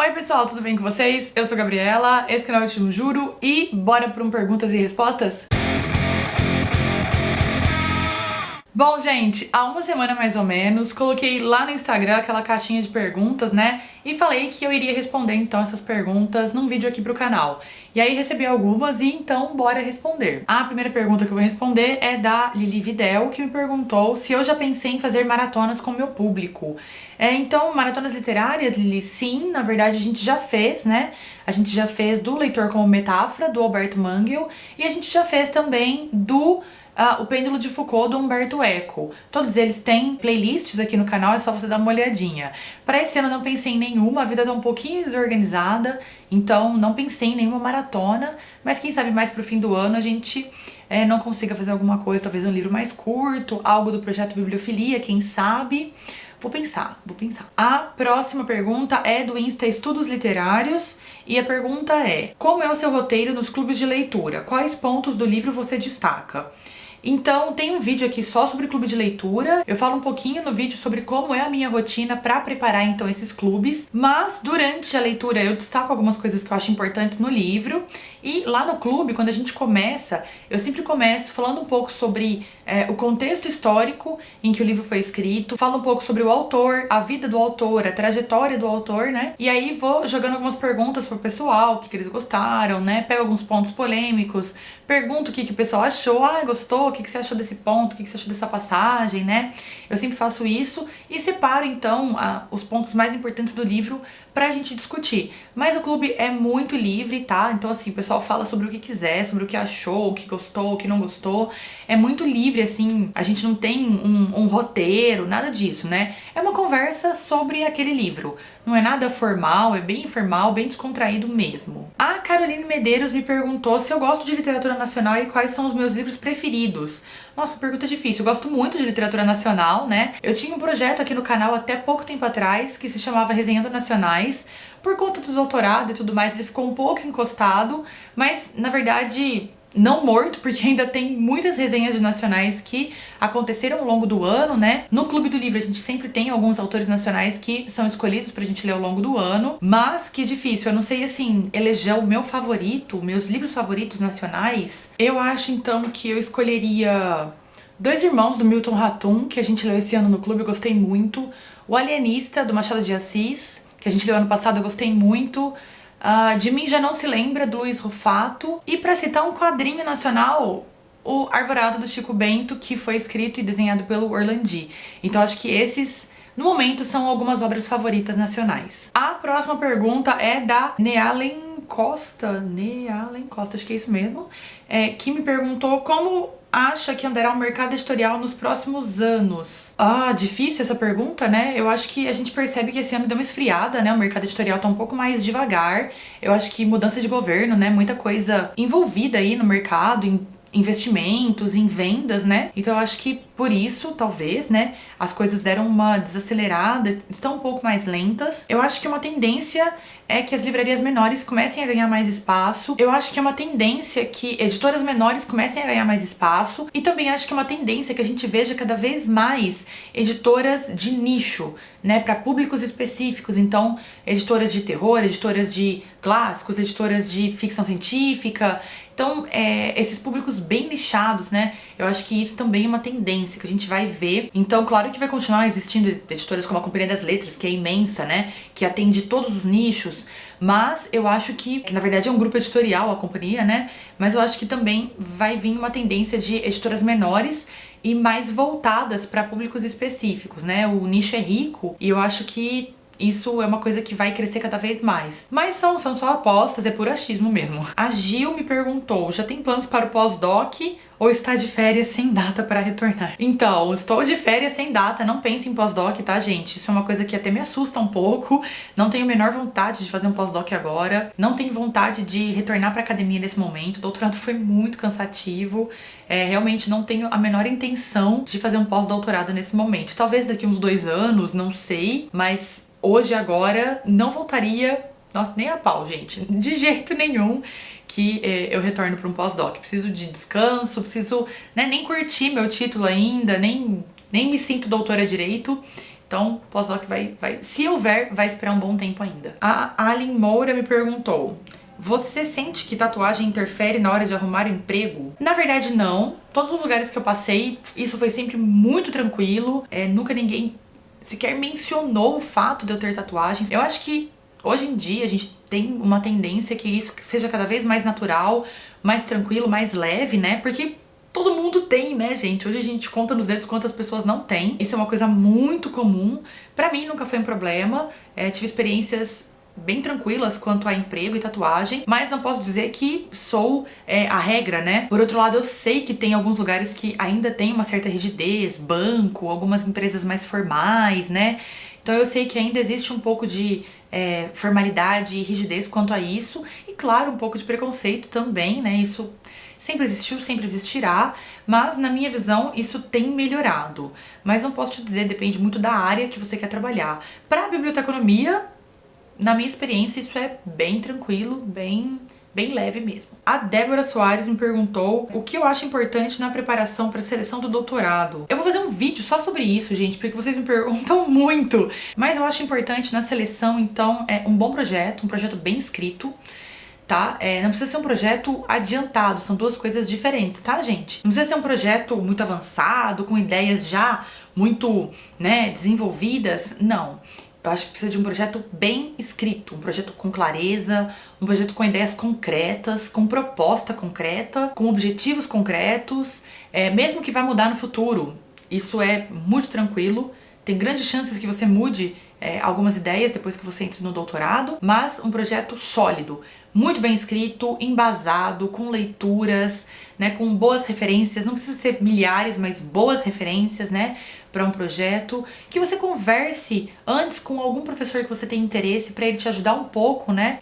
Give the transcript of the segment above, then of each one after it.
Oi pessoal, tudo bem com vocês? Eu sou a Gabriela, esse canal é o Estilo Juro e bora para um perguntas e respostas? Bom, gente, há uma semana mais ou menos, coloquei lá no Instagram aquela caixinha de perguntas, né? E falei que eu iria responder então essas perguntas num vídeo aqui pro canal. E aí recebi algumas e então bora responder. A primeira pergunta que eu vou responder é da Lili Videl, que me perguntou se eu já pensei em fazer maratonas com o meu público. Então, maratonas literárias, Lili, sim, na verdade a gente já fez, né? A gente já fez do Leitor como Metáfora, do Alberto Manguel, e a gente já fez também do O Pêndulo de Foucault, do Humberto Eco. Todos eles têm playlists aqui no canal, é só você dar uma olhadinha. Para esse ano eu não pensei em nenhuma, a vida tá um pouquinho desorganizada, então não pensei em nenhuma maratona, mas quem sabe mais pro fim do ano a gente não consiga fazer alguma coisa, talvez um livro mais curto, algo do projeto Bibliofilia, quem sabe. Vou pensar. A próxima pergunta é do Insta Estudos Literários e a pergunta é: como é o seu roteiro nos clubes de leitura? Quais pontos do livro você destaca? Então, tem um vídeo aqui só sobre clube de leitura. Eu falo um pouquinho no vídeo sobre como é a minha rotina pra preparar então esses clubes, mas durante a leitura eu destaco algumas coisas que eu acho importantes no livro. E lá no clube, quando a gente começa, eu sempre começo falando um pouco sobre o contexto histórico em que o livro foi escrito, falo um pouco sobre o autor, a vida do autor, a trajetória do autor, né? E aí vou jogando algumas perguntas pro pessoal, o que eles gostaram, né? Pego alguns pontos polêmicos, pergunto o que o pessoal achou, gostou, o que você achou desse ponto, o que você achou dessa passagem, né? Eu sempre faço isso e separo então os pontos mais importantes do livro pra gente discutir. Mas o clube é muito livre, tá? Então assim, o pessoal fala sobre o que quiser, sobre o que achou, o que gostou, o que não gostou. É muito livre, assim, a gente não tem um roteiro, nada disso, né? É uma conversa sobre aquele livro. Não é nada formal, é bem informal, bem descontraído mesmo. A Caroline Medeiros me perguntou se eu gosto de literatura nacional e quais são os meus livros preferidos. Nossa, pergunta difícil. Eu gosto muito de literatura nacional, né? Eu tinha um projeto aqui no canal até pouco tempo atrás que se chamava Resenhando Nacionais. Por conta do doutorado e tudo mais, ele ficou um pouco encostado, mas na verdade não morto, porque ainda tem muitas resenhas de nacionais que aconteceram ao longo do ano, né? No Clube do Livro a gente sempre tem alguns autores nacionais que são escolhidos pra gente ler ao longo do ano, mas que difícil, eu não sei assim, eleger o meu favorito, meus livros favoritos nacionais. Eu acho então que eu escolheria Dois Irmãos, do Milton Ratum, que a gente leu esse ano no clube, eu gostei muito. O Alienista, do Machado de Assis, que a gente leu ano passado, eu gostei muito. De Mim Já Não Se Lembra, do Luiz Rufato. E pra citar um quadrinho nacional, o Arvorado, do Chico Bento, que foi escrito e desenhado pelo Orlandi. Então acho que esses, no momento, são algumas obras favoritas nacionais. A próxima pergunta é da Nealen Costa, acho que é isso mesmo, que me perguntou como acha que andará o mercado editorial nos próximos anos? Difícil essa pergunta, né? Eu acho que a gente percebe que esse ano deu uma esfriada, né? O mercado editorial tá um pouco mais devagar. Eu acho que mudança de governo, né? Muita coisa envolvida aí no mercado, em investimentos, em vendas, né? Então eu acho que por isso, talvez, né, as coisas deram uma desacelerada, estão um pouco mais lentas. Eu acho que uma tendência é que as livrarias menores comecem a ganhar mais espaço. Eu acho que é uma tendência que editoras menores comecem a ganhar mais espaço. E também acho que é uma tendência que a gente veja cada vez mais editoras de nicho, né, para públicos específicos. Então, editoras de terror, editoras de clássicos, editoras de ficção científica. Então, esses públicos bem nichados, né, eu acho que isso também é uma tendência que a gente vai ver. Então, claro que vai continuar existindo editoras como a Companhia das Letras, que é imensa, né, que atende todos os nichos, mas eu acho que na verdade é um grupo editorial, a companhia, né, mas eu acho que também vai vir uma tendência de editoras menores e mais voltadas para públicos específicos, né, o nicho é rico e eu acho que isso é uma coisa que vai crescer cada vez mais. Mas são só apostas, é por achismo mesmo. A Gil me perguntou, já tem planos para o pós-doc ou está de férias sem data para retornar? Então, estou de férias sem data, não pense em pós-doc, tá, gente? Isso é uma coisa que até me assusta um pouco. Não tenho a menor vontade de fazer um pós-doc agora. Não tenho vontade de retornar pra academia nesse momento. O doutorado foi muito cansativo. Realmente não tenho a menor intenção de fazer um pós-doutorado nesse momento. Talvez daqui uns 2 anos, não sei, mas hoje, agora, não voltaria, nossa, nem a pau, gente, de jeito nenhum que eu retorno para um pós-doc. Preciso de descanso, preciso, né, nem curtir meu título ainda, nem me sinto doutora direito. Então, pós-doc se houver, vai esperar um bom tempo ainda. A Alin Moura me perguntou: você sente que tatuagem interfere na hora de arrumar emprego? Na verdade, não. Todos os lugares que eu passei, isso foi sempre muito tranquilo. Nunca ninguém sequer mencionou o fato de eu ter tatuagens. Eu acho que hoje em dia a gente tem uma tendência que isso seja cada vez mais natural, mais tranquilo, mais leve, né? Porque todo mundo tem, né, gente? Hoje a gente conta nos dedos quantas pessoas não têm. Isso é uma coisa muito comum. Pra mim nunca foi um problema. Tive experiências bem tranquilas quanto a emprego e tatuagem, mas não posso dizer que sou a regra, né? Por outro lado, eu sei que tem alguns lugares que ainda tem uma certa rigidez, banco, algumas empresas mais formais, né? Então eu sei que ainda existe um pouco de formalidade e rigidez quanto a isso, e claro, um pouco de preconceito também, né? Isso sempre existiu, sempre existirá, mas na minha visão isso tem melhorado. Mas não posso te dizer, depende muito da área que você quer trabalhar. Para biblioteconomia, na minha experiência, isso é bem tranquilo, bem leve mesmo. A Débora Soares me perguntou o que eu acho importante na preparação para a seleção do doutorado. Eu vou fazer um vídeo só sobre isso, gente, porque vocês me perguntam muito. Mas eu acho importante na seleção, então, um bom projeto, um projeto bem escrito, tá? Não precisa ser um projeto adiantado, são duas coisas diferentes, tá, gente? Não precisa ser um projeto muito avançado, com ideias já muito, né, desenvolvidas, não. Eu acho que precisa de um projeto bem escrito, um projeto com clareza, um projeto com ideias concretas, com proposta concreta, com objetivos concretos, mesmo que vai mudar no futuro. Isso é muito tranquilo, tem grandes chances que você mude algumas ideias depois que você entre no doutorado, mas um projeto sólido, muito bem escrito, embasado, com leituras, né, com boas referências, não precisa ser milhares, mas boas referências, né, para um projeto, que você converse antes com algum professor que você tem interesse para ele te ajudar um pouco, né,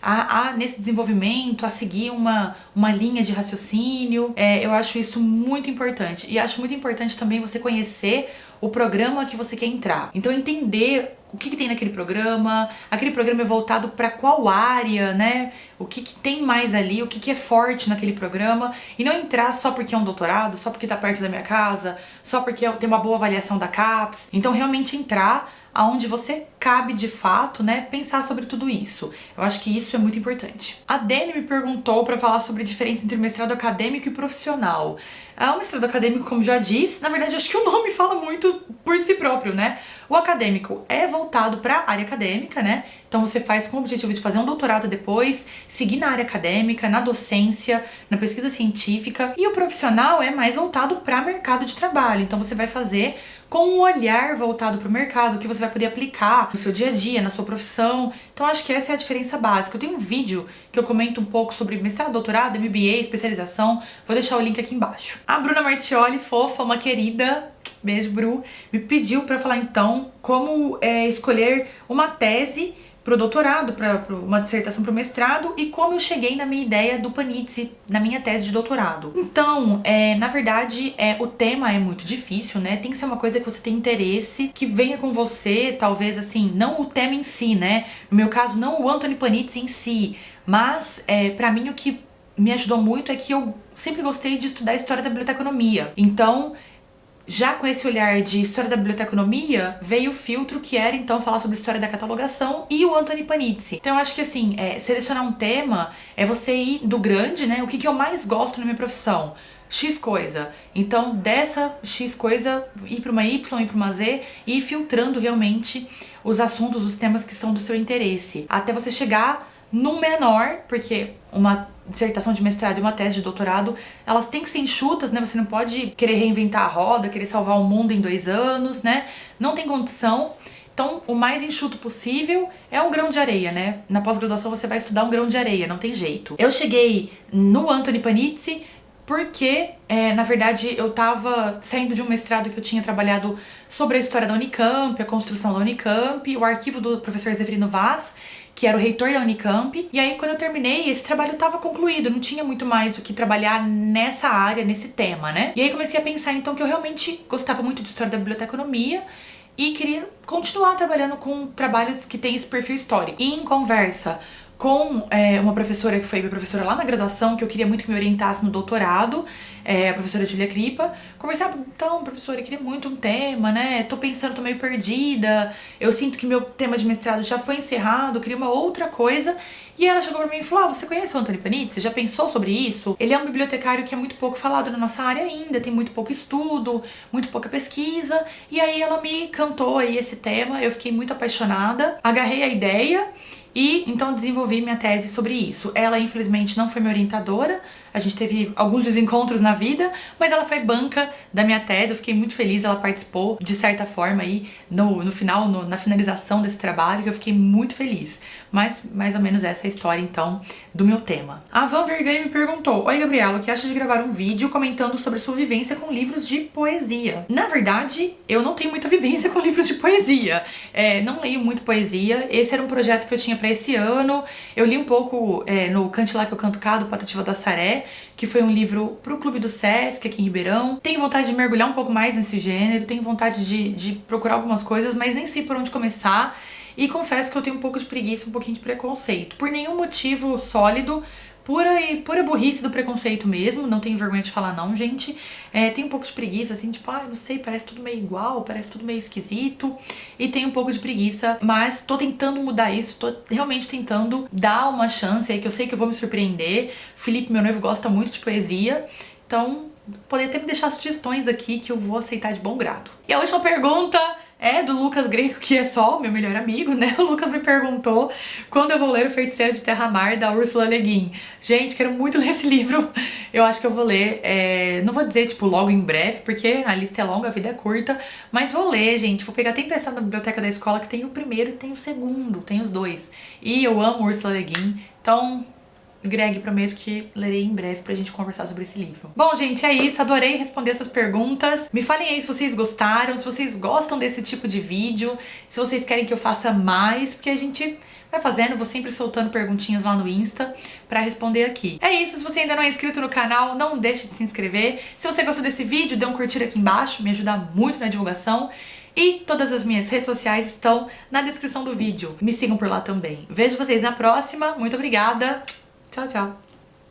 nesse desenvolvimento, a seguir uma linha de raciocínio. Eu acho isso muito importante, e acho muito importante também você conhecer o programa que você quer entrar. Então entender o que tem naquele programa, aquele programa é voltado para qual área, né? O que tem mais ali, o que é forte naquele programa, e não entrar só porque é um doutorado, só porque tá perto da minha casa, só porque tem uma boa avaliação da CAPES. Então realmente entrar aonde você cabe de fato, né, pensar sobre tudo isso. Eu acho que isso é muito importante. A Dani me perguntou para falar sobre a diferença entre mestrado acadêmico e profissional. O mestrado acadêmico, como já disse, na verdade acho que o nome fala muito por si próprio, né? O acadêmico é voltado para a área acadêmica, né? Então você faz com o objetivo de fazer um doutorado depois, seguir na área acadêmica, na docência, na pesquisa científica. E o profissional é mais voltado para mercado de trabalho. Então você vai fazer com um olhar voltado para o mercado, que você vai poder aplicar no seu dia a dia, na sua profissão. Então acho que essa é a diferença básica. Eu tenho um vídeo que eu comento um pouco sobre mestrado, doutorado, MBA, especialização. Vou deixar o link aqui embaixo. A Bruna Martioli, fofa, uma querida, beijo, Bru, me pediu para falar então como escolher uma tese pro doutorado, para uma dissertação pro mestrado, e como eu cheguei na minha ideia do Panizzi, na minha tese de doutorado. Então, na verdade, o tema é muito difícil, né? Tem que ser uma coisa que você tem interesse, que venha com você, talvez assim, não o tema em si, né? No meu caso, não o Anthony Panizzi em si, mas pra mim o que me ajudou muito é que eu sempre gostei de estudar a história da biblioteconomia. Então, já com esse olhar de história da biblioteconomia, veio o filtro que era então falar sobre a história da catalogação e o Anthony Panizzi. Então eu acho que assim, selecionar um tema é você ir do grande, né? O que eu mais gosto na minha profissão? X coisa. Então dessa X coisa, ir para uma Y, ir para uma Z, e ir filtrando realmente os assuntos, os temas que são do seu interesse. Até você chegar num menor, porque uma dissertação de mestrado e uma tese de doutorado, elas têm que ser enxutas, né? Você não pode querer reinventar a roda, querer salvar o mundo em 2 anos, né? Não tem condição. Então, o mais enxuto possível é um grão de areia, né? Na pós-graduação você vai estudar um grão de areia, não tem jeito. Eu cheguei no Anthony Panizzi porque, na verdade, eu tava saindo de um mestrado que eu tinha trabalhado sobre a história da Unicamp, a construção da Unicamp, o arquivo do professor Zeferino Vaz, que era o reitor da Unicamp. E aí, quando eu terminei, esse trabalho estava concluído, não tinha muito mais o que trabalhar nessa área, nesse tema, né? E aí comecei a pensar, então, que eu realmente gostava muito de história da biblioteconomia e queria continuar trabalhando com trabalhos que têm esse perfil histórico. E em conversa com uma professora que foi minha professora lá na graduação, que eu queria muito que me orientasse no doutorado, a professora Julia Cripa. Conversava, então, professora, eu queria muito um tema, né? Tô pensando, tô meio perdida, eu sinto que meu tema de mestrado já foi encerrado, eu queria uma outra coisa. E ela chegou pra mim e falou: você conhece o Antônio Panizzi? Você já pensou sobre isso? Ele é um bibliotecário que é muito pouco falado na nossa área ainda, tem muito pouco estudo, muito pouca pesquisa. E aí ela me cantou aí esse tema, eu fiquei muito apaixonada, agarrei a ideia e então desenvolvi minha tese sobre isso. Ela, infelizmente, não foi minha orientadora, a gente teve alguns desencontros na vida, mas ela foi banca da minha tese, eu fiquei muito feliz, ela participou de certa forma aí no final, na finalização desse trabalho, que eu fiquei muito feliz. Mas mais ou menos essa é a história, então, do meu tema. A Van Vergani me perguntou: oi, Gabriela, o que acha de gravar um vídeo comentando sobre sua vivência com livros de poesia? Na verdade, eu não tenho muita vivência com livros de poesia. Não leio muito poesia. Esse era um projeto que eu tinha pra esse ano. Eu li um pouco no Cante Lá Que Eu Canto Cá, do Patativa do Assaré, que foi um livro pro Clube do Sesc, aqui em Ribeirão. Tenho vontade de mergulhar um pouco mais nesse gênero, tenho vontade de procurar algumas coisas, mas nem sei por onde começar. E confesso que eu tenho um pouco de preguiça, um pouquinho de preconceito. Por nenhum motivo sólido, pura burrice do preconceito mesmo, não tenho vergonha de falar não, gente. Tenho um pouco de preguiça, assim, tipo, não sei, parece tudo meio igual, parece tudo meio esquisito. E tenho um pouco de preguiça, mas tô tentando mudar isso, tô realmente tentando dar uma chance aí, que eu sei que eu vou me surpreender. Felipe, meu noivo, gosta muito de poesia, então poderia até me deixar sugestões aqui que eu vou aceitar de bom grado. E a última pergunta é do Lucas Greco, que é só meu melhor amigo, né? O Lucas me perguntou quando eu vou ler O Feiticeiro de Terramar, da Ursula Le Guin. Gente, quero muito ler esse livro. Eu acho que eu vou ler, não vou dizer, tipo, logo em breve, porque a lista é longa, a vida é curta, mas vou ler, gente. Vou pegar até emprestado na biblioteca da escola, que tem o primeiro e tem o segundo, tem os dois. E eu amo Ursula Le Guin, então... Greg, prometo que lerei em breve pra gente conversar sobre esse livro. Bom, gente, é isso. Adorei responder essas perguntas. Me falem aí se vocês gostaram, se vocês gostam desse tipo de vídeo, se vocês querem que eu faça mais, porque a gente vai fazendo, vou sempre soltando perguntinhas lá no Insta pra responder aqui. É isso, se você ainda não é inscrito no canal, não deixe de se inscrever. Se você gostou desse vídeo, dê um curtir aqui embaixo, me ajuda muito na divulgação. E todas as minhas redes sociais estão na descrição do vídeo. Me sigam por lá também. Vejo vocês na próxima. Muito obrigada. Tchau, tchau.